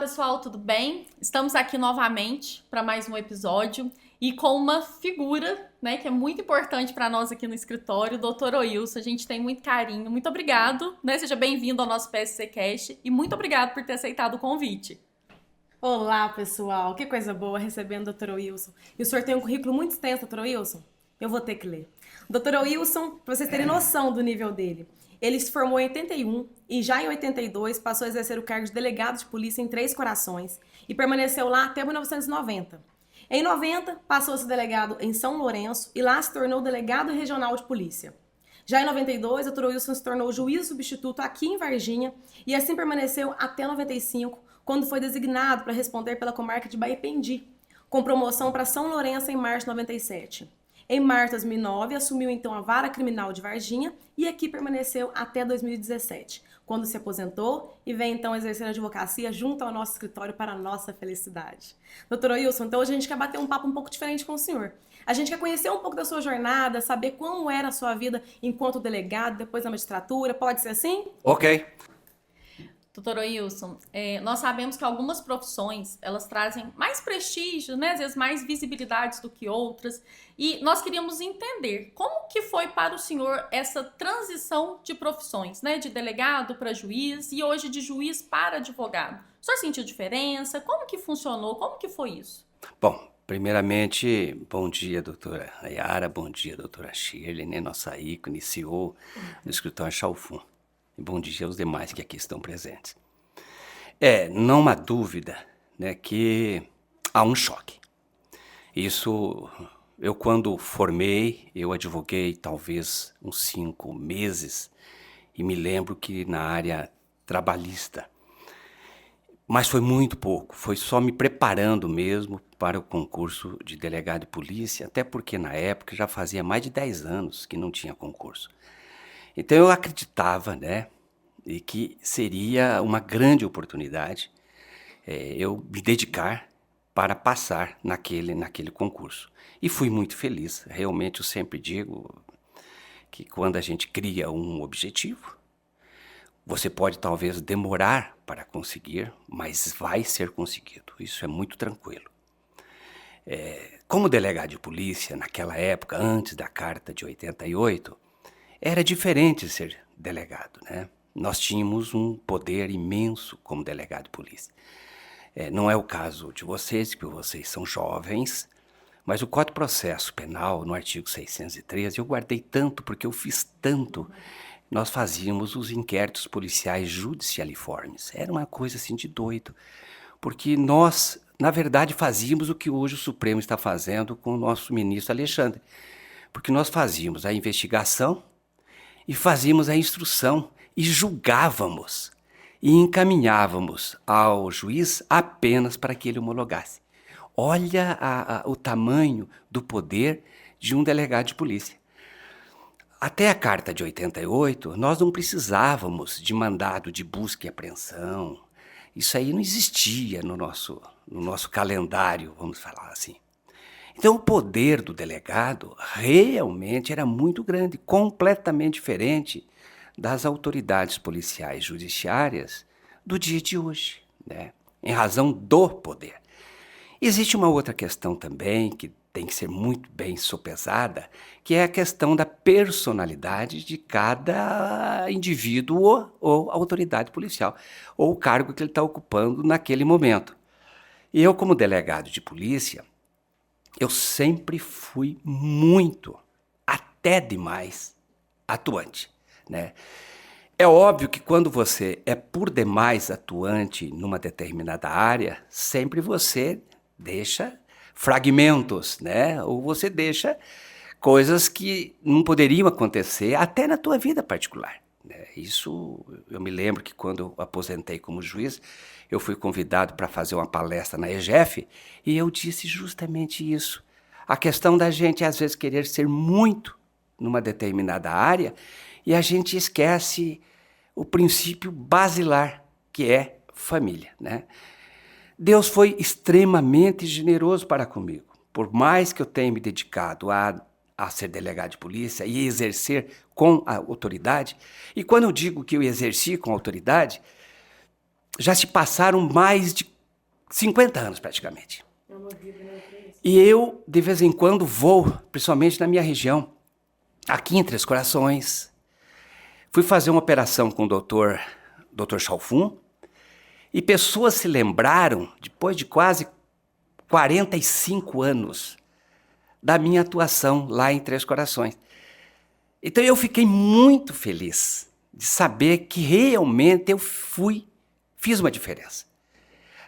pessoal, tudo bem? Estamos aqui novamente para mais um episódio e com uma figura, né, que é muito importante para nós aqui no escritório, o Dr. Oilson. A gente tem muito carinho. Muito obrigado, né? Seja bem-vindo ao nosso PSC Cast e muito obrigado por ter aceitado o convite. Olá, pessoal. Que coisa boa recebendo o Dr. Wilson. E o senhor tem um currículo muito extenso, Dr. Wilson? Eu vou ter que ler. Dr. Wilson, para vocês terem noção do nível dele, ele se formou em 81 e já em 82 passou a exercer o cargo de delegado de polícia em Três Corações e permaneceu lá até 1990. Em 90, passou a ser delegado em São Lourenço e lá se tornou delegado regional de polícia. Já em 92, o Dr. Wilson se tornou juiz substituto aqui em Varginha e assim permaneceu até 95, quando foi designado para responder pela comarca de Baipendi, com promoção para São Lourenço em março de 97. Em março de 2009, assumiu então a vara criminal de Varginha e aqui permaneceu até 2017, quando se aposentou e vem então exercer a advocacia junto ao nosso escritório para a nossa felicidade. Doutor Wilson, então hoje a gente quer bater um papo um pouco diferente com o senhor. A gente quer conhecer um pouco da sua jornada, saber como era a sua vida enquanto delegado, depois da magistratura, pode ser assim? Ok. Doutor Wilson, nós sabemos que algumas profissões, elas trazem mais prestígio, né? Às vezes mais visibilidades do que outras. E nós queríamos entender como que foi para o senhor essa transição de profissões, né? De delegado para juiz e hoje de juiz para advogado. O senhor sentiu diferença? Como que funcionou? Como que foi isso? Bom, primeiramente, bom dia, doutora Ayara, bom dia, doutora Shirley, né? Nossa ícone, CEO do escritório Chalfun. E bom dia aos demais que aqui estão presentes. Não há dúvida, né, que há um choque. Isso, eu quando formei, eu advoguei talvez uns 5 meses e me lembro que na área trabalhista. Mas foi muito pouco, foi só me preparando mesmo para o concurso de delegado de polícia, até porque na época já fazia mais de 10 anos que não tinha concurso. Então eu acreditava, né, e que seria uma grande oportunidade eu me dedicar para passar naquele concurso. E fui muito feliz. Realmente eu sempre digo que quando a gente cria um objetivo, você pode talvez demorar para conseguir, mas vai ser conseguido. Isso é muito tranquilo. Como delegado de polícia, naquela época, antes da Carta de 88, era diferente ser delegado, né? Nós tínhamos um poder imenso como delegado de polícia. Não é o caso de vocês, porque vocês são jovens, mas o Código de Processo Penal, no artigo 613, eu guardei tanto porque eu fiz tanto. Nós fazíamos os inquéritos policiais judicialiformes. Era uma coisa assim de doido, porque nós, na verdade, fazíamos o que hoje o Supremo está fazendo com o nosso ministro Alexandre. Porque nós fazíamos a investigação e fazíamos a instrução e julgávamos e encaminhávamos ao juiz apenas para que ele homologasse. Olha o tamanho do poder de um delegado de polícia. Até a Carta de 88, nós não precisávamos de mandado de busca e apreensão. Isso aí não existia no nosso calendário, vamos falar assim. Então o poder do delegado realmente era muito grande, completamente diferente das autoridades policiais judiciárias do dia de hoje, né? Em razão do poder. Existe uma outra questão também que tem que ser muito bem sopesada, que é a questão da personalidade de cada indivíduo ou autoridade policial, ou o cargo que ele está ocupando naquele momento. E eu, como delegado de polícia, eu sempre fui muito, até demais, atuante, né? É óbvio que quando você é por demais atuante numa determinada área, sempre você deixa fragmentos, né? Ou você deixa coisas que não poderiam acontecer até na tua vida particular, né? Isso, eu me lembro que quando eu aposentei como juiz, eu fui convidado para fazer uma palestra na EGEF e eu disse justamente isso. A questão da gente, às vezes, querer ser muito numa determinada área e a gente esquece o princípio basilar, que é família, né? Deus foi extremamente generoso para comigo. Por mais que eu tenha me dedicado a ser delegado de polícia e exercer com a autoridade, e quando eu digo que eu exerci com autoridade, já se passaram mais de 50 anos praticamente. E eu, de vez em quando, vou, principalmente na minha região, aqui em Três Corações. Fui fazer uma operação com o doutor Chalfun, e pessoas se lembraram, depois de quase 45 anos, da minha atuação lá em Três Corações. Então eu fiquei muito feliz de saber que realmente eu fiz uma diferença.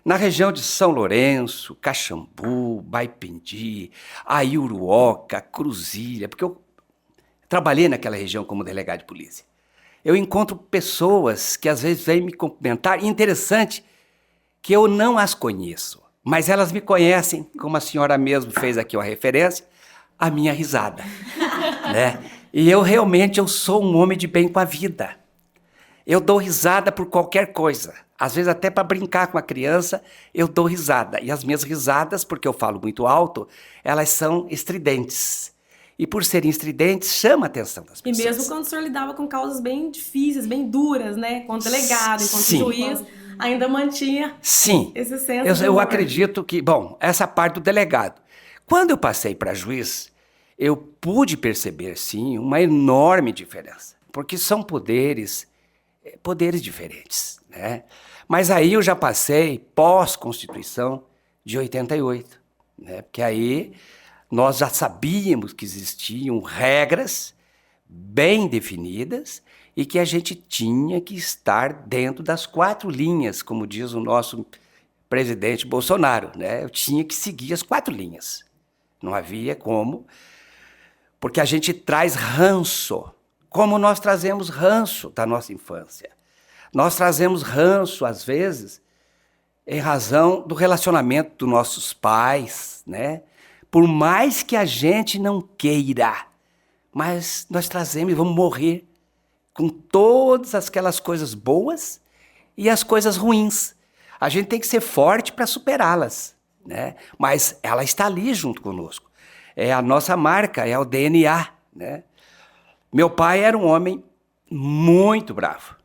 Na região de São Lourenço, Caxambu, Baipendi, Aiuruoca, Cruzilha, porque eu trabalhei naquela região como delegado de polícia. Eu encontro pessoas que às vezes vêm me cumprimentar, e interessante que eu não as conheço, mas elas me conhecem, como a senhora mesmo fez aqui uma referência, a minha risada, né? E eu sou um homem de bem com a vida. Eu dou risada por qualquer coisa. Às vezes até para brincar com a criança, eu dou risada. E as minhas risadas, porque eu falo muito alto, elas são estridentes. E por serem estridentes, chama a atenção das pessoas. E mesmo quando o senhor lidava com causas bem difíceis, bem duras, né? Enquanto delegado, enquanto Sim. juiz, ainda mantinha Sim. esse senso de Eu humor. acredito que, bom, essa parte do delegado. Quando eu passei para juiz, eu pude perceber, sim, uma enorme diferença. Porque são poderes diferentes, né? Mas aí eu já passei pós-Constituição de 88, né? Porque aí nós já sabíamos que existiam regras bem definidas e que a gente tinha que estar dentro das 4 linhas, como diz o nosso presidente Bolsonaro, né? Eu tinha que seguir as 4 linhas. Não havia como, porque a gente traz ranço, como nós trazemos ranço da nossa infância. Nós trazemos ranço, às vezes, em razão do relacionamento dos nossos pais, né? Por mais que a gente não queira, mas nós trazemos e vamos morrer com todas aquelas coisas boas e as coisas ruins. A gente tem que ser forte para superá-las, né? Mas ela está ali junto conosco. É a nossa marca, é o DNA, né? Meu pai era um homem muito bravo.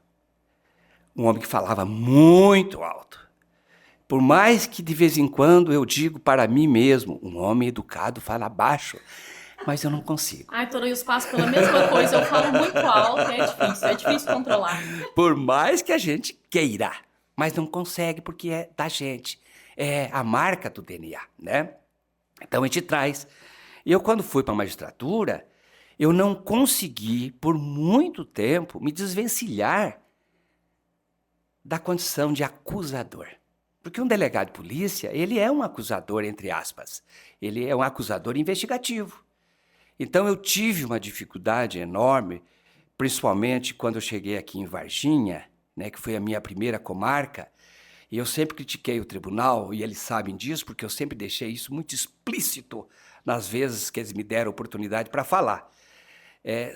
Um homem que falava muito alto. Por mais que de vez em quando eu digo para mim mesmo, um homem educado fala baixo, mas eu não consigo. Ai, Toro, eu passo pela mesma coisa, eu falo muito alto, é difícil controlar. Por mais que a gente queira, mas não consegue porque é da gente. É a marca do DNA, né? Então a gente traz. E eu, quando fui para a magistratura, eu não consegui, por muito tempo, me desvencilhar da condição de acusador. Porque um delegado de polícia, ele é um acusador, entre aspas. Ele é um acusador investigativo. Então eu tive uma dificuldade enorme, principalmente quando eu cheguei aqui em Varginha, né, que foi a minha primeira comarca, e eu sempre critiquei o tribunal, e eles sabem disso, porque eu sempre deixei isso muito explícito nas vezes que eles me deram oportunidade para falar.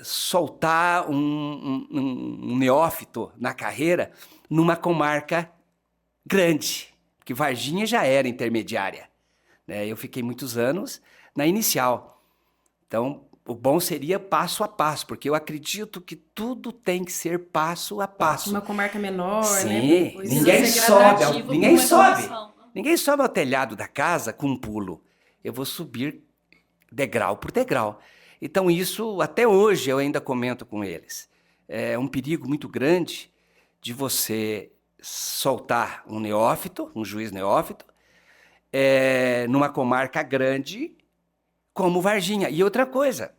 Soltar um neófito na carreira numa comarca grande, porque Varginha já era intermediária, né? Eu fiquei muitos anos na inicial. Então, o bom seria passo a passo, porque eu acredito que tudo tem que ser passo a passo. Uma comarca menor, Sim, né? Depois ninguém ser sobe, gradativo ninguém com uma sobe. evolução. Ninguém sobe ao telhado da casa com um pulo. Eu vou subir degrau por degrau. Então isso, até hoje, eu ainda comento com eles. É um perigo muito grande de você soltar um neófito, um juiz neófito, numa comarca grande como Varginha. E outra coisa,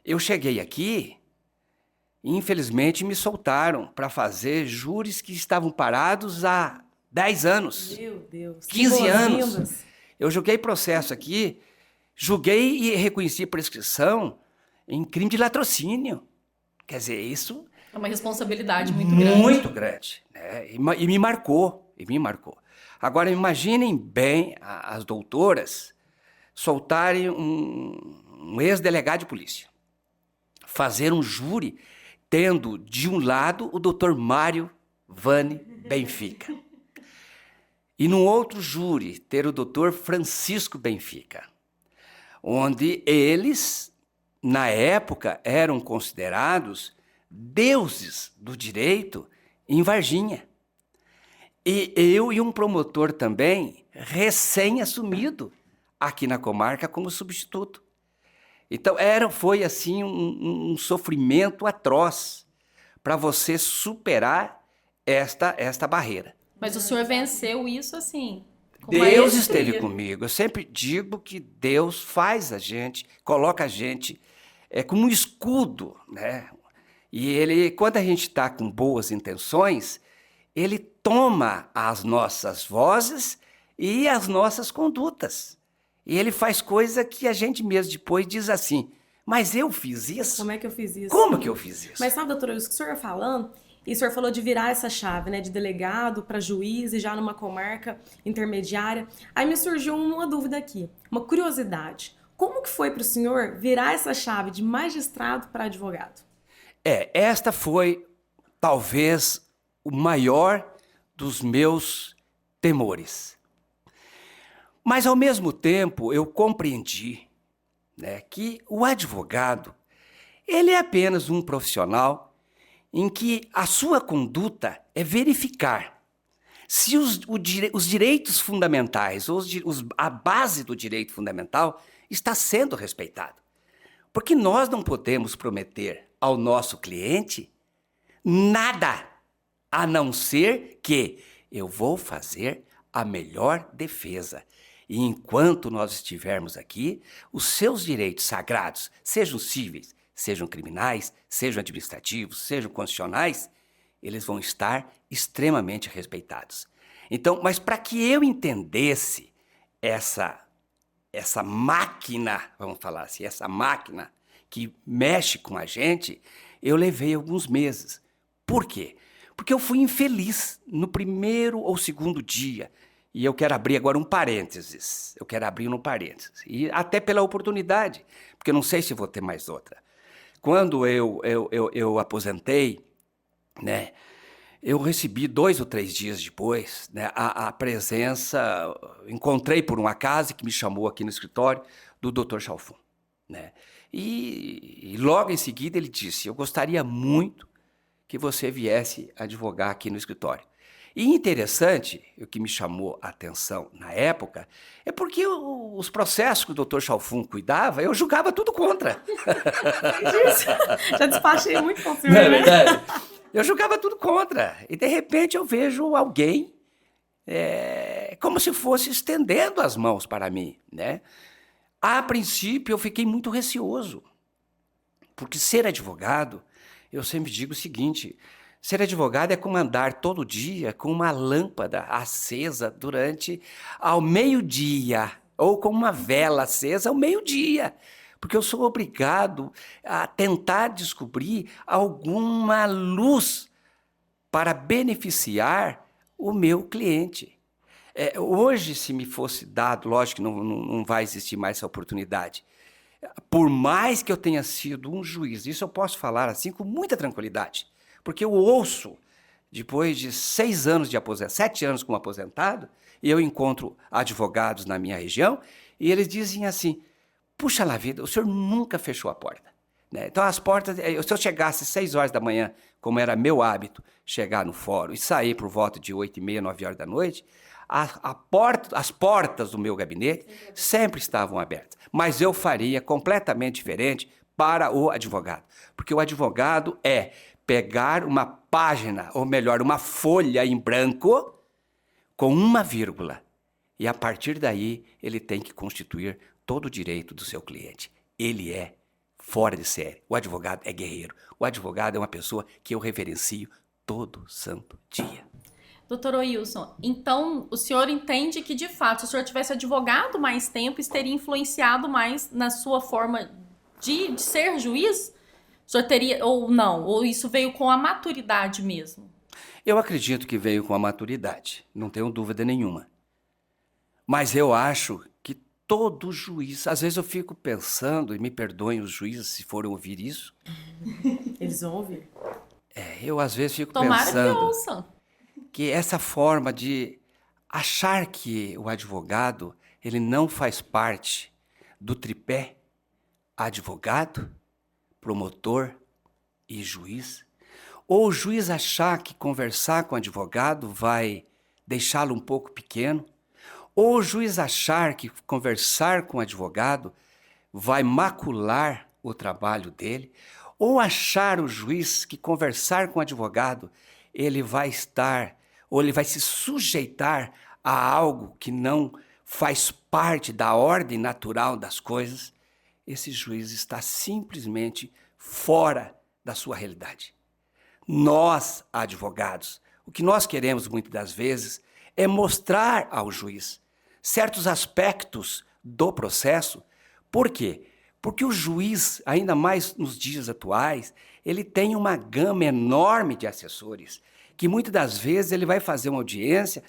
eu cheguei aqui e infelizmente me soltaram para fazer júris que estavam parados há 10 anos, Meu Deus. 15 anos. Boas-vindas. Eu julguei processo aqui, julguei e reconheci prescrição em crime de latrocínio. Quer dizer, isso É uma responsabilidade muito grande. muito grande, né? E me marcou, Agora, imaginem bem as doutoras soltarem um ex-delegado de polícia, fazer um júri tendo de um lado o doutor Mário Vane Benfica e no outro júri ter o doutor Francisco Benfica, onde eles, na época, eram considerados deuses do direito em Varginha. E eu e um promotor também, recém-assumido aqui na comarca como substituto. Então, foi assim um sofrimento atroz para você superar esta barreira. Mas o senhor venceu isso assim, com Deus maestria. esteve comigo. Eu sempre digo que Deus faz a gente, coloca a gente como um escudo, né? E ele, quando a gente está com boas intenções, ele toma as nossas vozes e as nossas condutas. E ele faz coisa que a gente mesmo depois diz assim, mas eu fiz isso? Como é que eu fiz isso? Como que eu fiz isso? Mas sabe, doutora, isso que o senhor ia falando, e o senhor falou de virar essa chave, né, de delegado para juiz e já numa comarca intermediária. Aí me surgiu uma dúvida aqui, uma curiosidade. Como que foi para o senhor virar essa chave de magistrado para advogado? Esta foi talvez o maior dos meus temores. Mas ao mesmo tempo eu compreendi, né, que o advogado, ele é apenas um profissional em que a sua conduta é verificar se os direitos fundamentais, a base do direito fundamental está sendo respeitado. Porque nós não podemos prometer ao nosso cliente nada, a não ser que eu vou fazer a melhor defesa. E enquanto nós estivermos aqui, os seus direitos sagrados, sejam cíveis, sejam criminais, sejam administrativos, sejam constitucionais, eles vão estar extremamente respeitados. Então, mas para que eu entendesse essa máquina, vamos falar assim, essa máquina que mexe com a gente, eu levei alguns meses. Por quê? Porque eu fui infeliz no primeiro ou segundo dia. E eu quero abrir agora um parênteses. E até pela oportunidade, porque eu não sei se vou ter mais outra. Quando eu aposentei, né, eu recebi 2 ou 3 dias depois, né, a presença, encontrei por um acaso que me chamou aqui no escritório, do Dr. Chalfon, né? E logo em seguida ele disse, eu gostaria muito que você viesse advogar aqui no escritório. E interessante, o que me chamou a atenção na época, é porque os processos que o Dr. Chalfon cuidava, eu julgava tudo contra. Já despachei muito com o senhor, Não é né? verdade? Eu julgava tudo contra. E de repente eu vejo alguém como se fosse estendendo as mãos para mim, né? A princípio eu fiquei muito receoso, porque ser advogado, eu sempre digo o seguinte, ser advogado é como andar todo dia com uma lâmpada acesa ao meio-dia, ou com uma vela acesa ao meio-dia, porque eu sou obrigado a tentar descobrir alguma luz para beneficiar o meu cliente. Hoje, se me fosse dado, lógico que não vai existir mais essa oportunidade, por mais que eu tenha sido um juiz, isso eu posso falar assim com muita tranquilidade, porque eu ouço, depois de 6 anos de aposentado, 7 anos como aposentado, e eu encontro advogados na minha região, e eles dizem assim, puxa lá vida, o senhor nunca fechou a porta, né? Então as portas, se eu chegasse 6 horas da manhã, como era meu hábito, chegar no fórum e sair por volta de 8h30, 9 horas da noite, as portas do meu gabinete sempre estavam abertas. Mas eu faria completamente diferente para o advogado. Porque o advogado é pegar uma página, ou melhor, uma folha em branco, com uma vírgula. E a partir daí, ele tem que constituir todo o direito do seu cliente. Ele é fora de série. O advogado é guerreiro. O advogado é uma pessoa que eu reverencio todo santo dia. Doutor Oilson, então o senhor entende que, de fato, se o senhor tivesse advogado mais tempo, isso teria influenciado mais na sua forma de ser juiz? O senhor teria, ou não? Ou isso veio com a maturidade mesmo? Eu acredito que veio com a maturidade, não tenho dúvida nenhuma. Mas eu acho que todo juiz, às vezes eu fico pensando, e me perdoem os juízes se forem ouvir isso. Eles vão ouvir. Eu às vezes fico Tomara que pensando ouçam. que essa forma de achar que o advogado ele não faz parte do tripé advogado, promotor e juiz, ou o juiz achar que conversar com o advogado vai deixá-lo um pouco pequeno, ou o juiz achar que conversar com o advogado vai macular o trabalho dele, ou achar o juiz que conversar com o advogado ele vai estar, ou ele vai se sujeitar a algo que não faz parte da ordem natural das coisas, esse juiz está simplesmente fora da sua realidade. Nós, advogados, o que nós queremos muitas das vezes é mostrar ao juiz certos aspectos do processo. Por quê? Porque o juiz, ainda mais nos dias atuais, ele tem uma gama enorme de assessores, que muitas das vezes ele vai fazer uma audiência,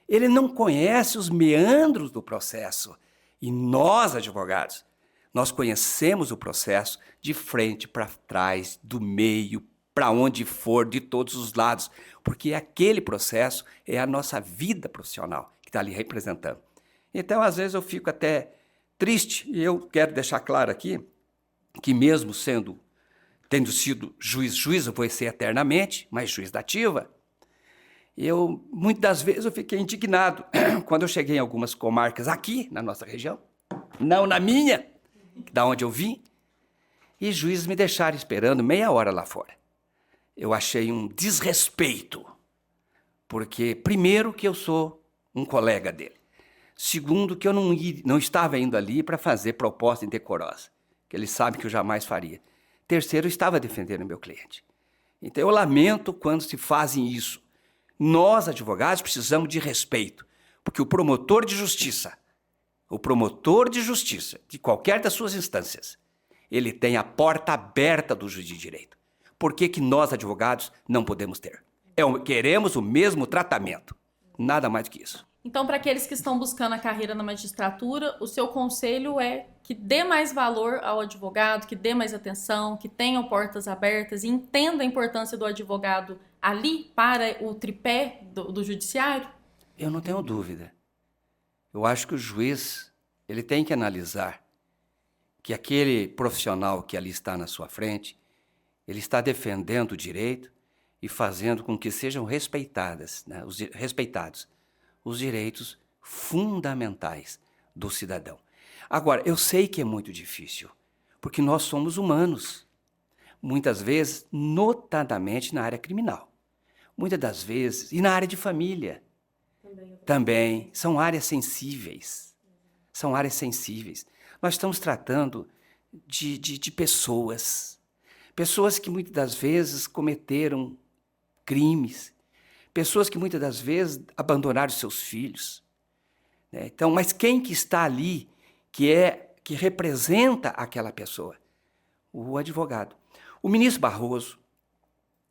ele não conhece os meandros do processo. E nós, advogados, nós conhecemos o processo de frente para trás, do meio, para onde for, de todos os lados, porque aquele processo é a nossa vida profissional que está ali representando. Então, às vezes, eu fico até triste, e eu quero deixar claro aqui que mesmo tendo sido juiz eu vou ser eternamente, mas juiz da ativa, muitas das vezes eu fiquei indignado quando eu cheguei em algumas comarcas aqui na nossa região, não na minha, da onde eu vim, e juízes me deixaram esperando meia hora lá fora. Eu achei um desrespeito, porque primeiro que eu sou um colega dele, segundo que eu não estava indo ali para fazer proposta indecorosa, que ele sabe que eu jamais faria. Terceiro, eu estava defendendo o meu cliente. Então eu lamento quando se fazem isso. Nós, advogados, precisamos de respeito, porque o promotor de justiça de qualquer das suas instâncias, ele tem a porta aberta do juiz de direito. Por que que nós, advogados, não podemos ter? Queremos o mesmo tratamento, nada mais do que isso. Então, para aqueles que estão buscando a carreira na magistratura, o seu conselho é que dê mais valor ao advogado, que dê mais atenção, que tenham portas abertas e entenda a importância do advogado ali para o tripé do judiciário? Eu não tenho dúvida. Eu acho que o juiz ele tem que analisar que aquele profissional que ali está na sua frente, ele está defendendo o direito e fazendo com que sejam respeitados os direitos fundamentais do cidadão. Agora, eu sei que é muito difícil, porque nós somos humanos, muitas vezes, notadamente na área criminal, muitas das vezes, e na área de família, também são áreas sensíveis, Nós estamos tratando de pessoas que muitas das vezes cometeram crimes, pessoas que muitas das vezes abandonaram seus filhos, né? Então, mas quem que está ali que representa aquela pessoa? O advogado. O ministro Barroso,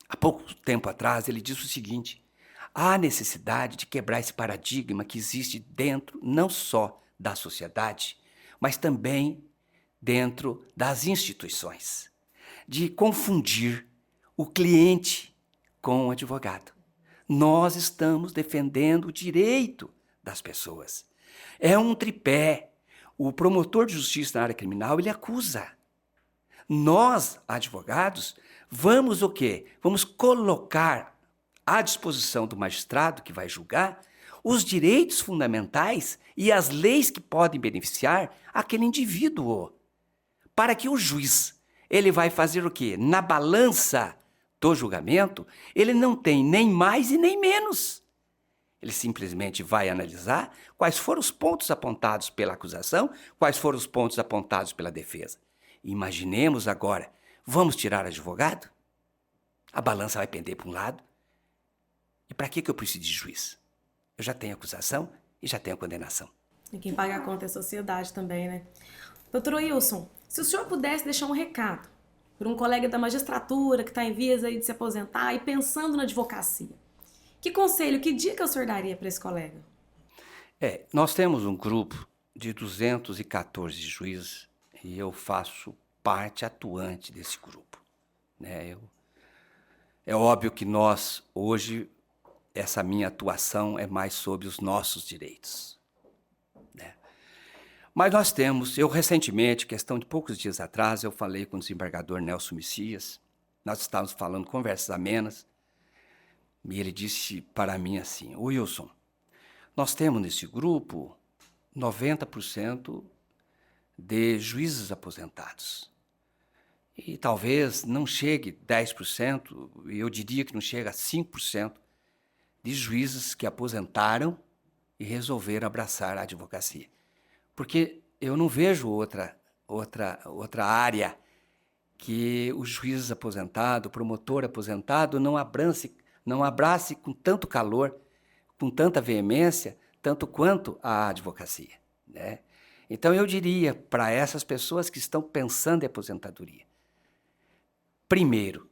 há pouco tempo atrás, ele disse o seguinte: há necessidade de quebrar esse paradigma que existe dentro não só da sociedade, mas também dentro das instituições, de confundir o cliente com o advogado. Nós estamos defendendo o direito das pessoas. É um tripé. O promotor de justiça na área criminal, ele acusa. Nós, advogados, vamos o quê? Vamos colocar à disposição do magistrado que vai julgar os direitos fundamentais e as leis que podem beneficiar aquele indivíduo. Para que o juiz, ele vai fazer o quê? Na balança do julgamento, ele não tem nem mais e nem menos. Ele simplesmente vai analisar quais foram os pontos apontados pela acusação, quais foram os pontos apontados pela defesa. Imaginemos agora, vamos tirar advogado? A balança vai pender para um lado. E para que eu preciso de juiz? Eu já tenho acusação e já tenho condenação. E quem paga a conta é a sociedade também, né? Doutor Wilson, se o senhor pudesse deixar um recado para um colega da magistratura que está em vias aí de se aposentar e pensando na advocacia, que conselho, que dica o senhor daria para esse colega? Nós temos um grupo de 214 juízes e eu faço parte atuante desse grupo, né? É óbvio que nós, hoje, essa minha atuação é mais sobre os nossos direitos, né? Mas nós temos, eu recentemente, questão de poucos dias atrás, eu falei com o desembargador Nelson Messias, nós estávamos falando conversas amenas, e ele disse para mim assim: Wilson, nós temos nesse grupo 90% de juízes aposentados. E talvez não chegue 10%, e eu diria que não chega a 5% de juízes que aposentaram e resolveram abraçar a advocacia. Porque eu não vejo outra área que os juízes aposentados, o promotor aposentado não abrace com tanto calor, com tanta veemência, tanto quanto a advocacia, né? Então eu diria para essas pessoas que estão pensando em aposentadoria, primeiro,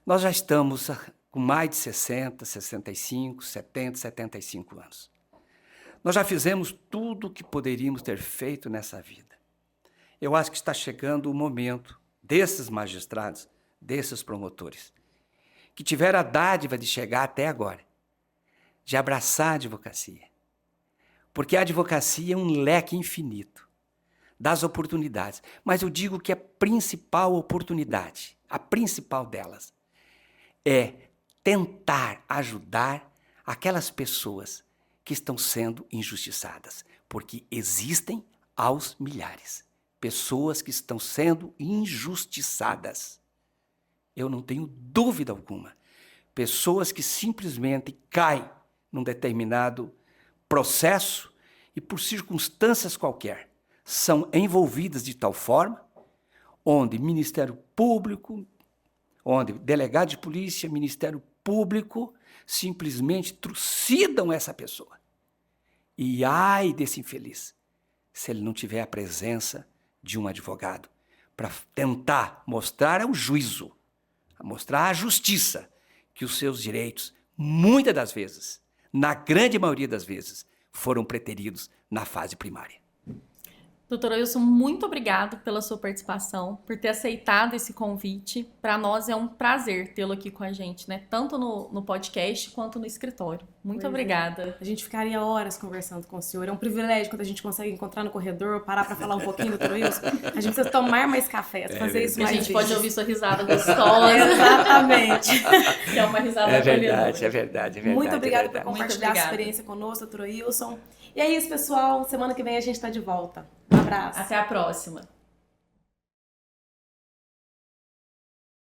nós já estamos com mais de 60, 65, 70, 75 anos. Nós já fizemos tudo o que poderíamos ter feito nessa vida. Eu acho que está chegando o momento desses magistrados, desses promotores, que tiveram a dádiva de chegar até agora, de abraçar a advocacia. Porque a advocacia é um leque infinito das oportunidades. Mas eu digo que a principal oportunidade, a principal delas, é tentar ajudar aquelas pessoas que estão sendo injustiçadas. Porque existem aos milhares pessoas que estão sendo injustiçadas. Eu não tenho dúvida alguma. Pessoas que simplesmente caem num determinado processo e, por circunstâncias qualquer, são envolvidas de tal forma, onde Ministério Público, onde delegado de polícia, Ministério Público, simplesmente trucidam essa pessoa. E ai desse infeliz, se ele não tiver a presença de um advogado para tentar mostrar ao juízo, mostrar à justiça que os seus direitos, muitas das vezes, na grande maioria das vezes, foram preteridos na fase primária. Doutor Wilson, muito obrigado pela sua participação, por ter aceitado esse convite. Para nós é um prazer tê-lo aqui com a gente, né? Tanto no podcast quanto no escritório. Muito obrigada. A gente ficaria horas conversando com o senhor. É um privilégio quando a gente consegue encontrar no corredor, parar para falar um pouquinho, doutor Wilson. A gente precisa tomar mais café, fazer isso mais vezes. A gente vezes. pode ouvir sua risada gostosa. Exatamente. Que é uma risada verdade, é verdade. Muito obrigada por Muito compartilhar obrigada. a experiência conosco, doutor Wilson. E é isso, pessoal. Semana que vem a gente está de volta. Um abraço. Até a próxima.